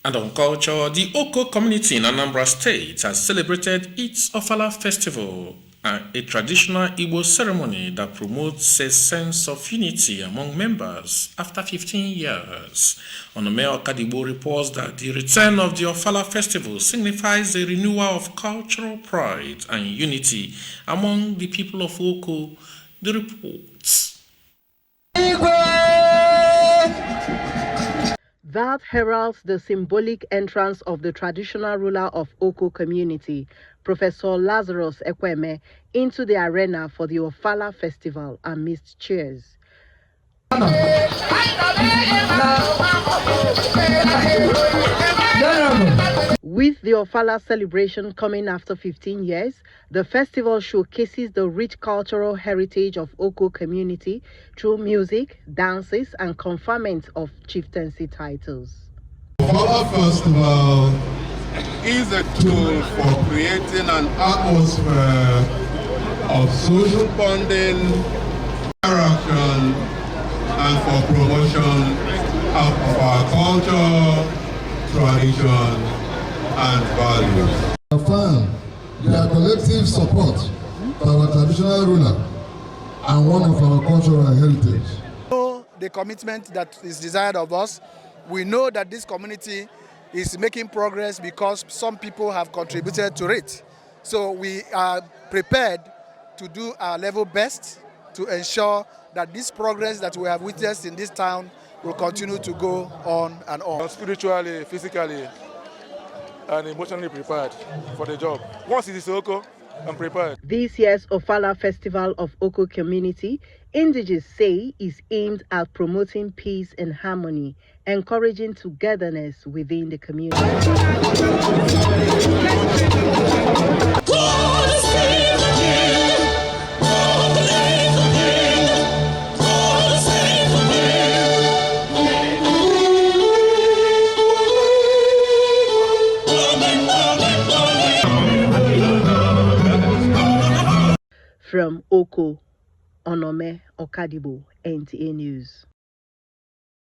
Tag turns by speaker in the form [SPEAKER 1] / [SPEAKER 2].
[SPEAKER 1] And on culture, the Oko community in Anambra State has celebrated its Ofala festival, a traditional Igbo ceremony that promotes a sense of unity among members after 15 years. Onome Okadigbo reports that the return of the Ofala festival signifies a renewal of cultural pride and unity among the people of Oko. The reports.
[SPEAKER 2] That heralds the symbolic entrance of the traditional ruler of Oko community, Professor Lazarus Ekweme, into the arena for the Ofala festival amidst cheers. With the Ofala celebration coming after 15 years, the festival showcases the rich cultural heritage of Oko community through music, dances, and conferment of chieftaincy titles.
[SPEAKER 3] Ofala Festival is a tool for creating an atmosphere of social bonding, interaction, and for promotion of our culture, tradition, and values.
[SPEAKER 4] I found their collective support for our traditional ruler and one of our cultural heritage.
[SPEAKER 5] The commitment that is desired of us, we know that this community is making progress because some people have contributed to it. So we are prepared to do our level best to ensure that this progress that we have witnessed in this town will continue to go on and on.
[SPEAKER 6] Spiritually, physically, and emotionally prepared for the job. Once it is Oko, I'm prepared.
[SPEAKER 2] This year's Ofala Festival of Oko Community, indigenous say, is aimed at promoting peace and harmony, encouraging togetherness within the community. From Oko, Onome Okadigbo, NTA News.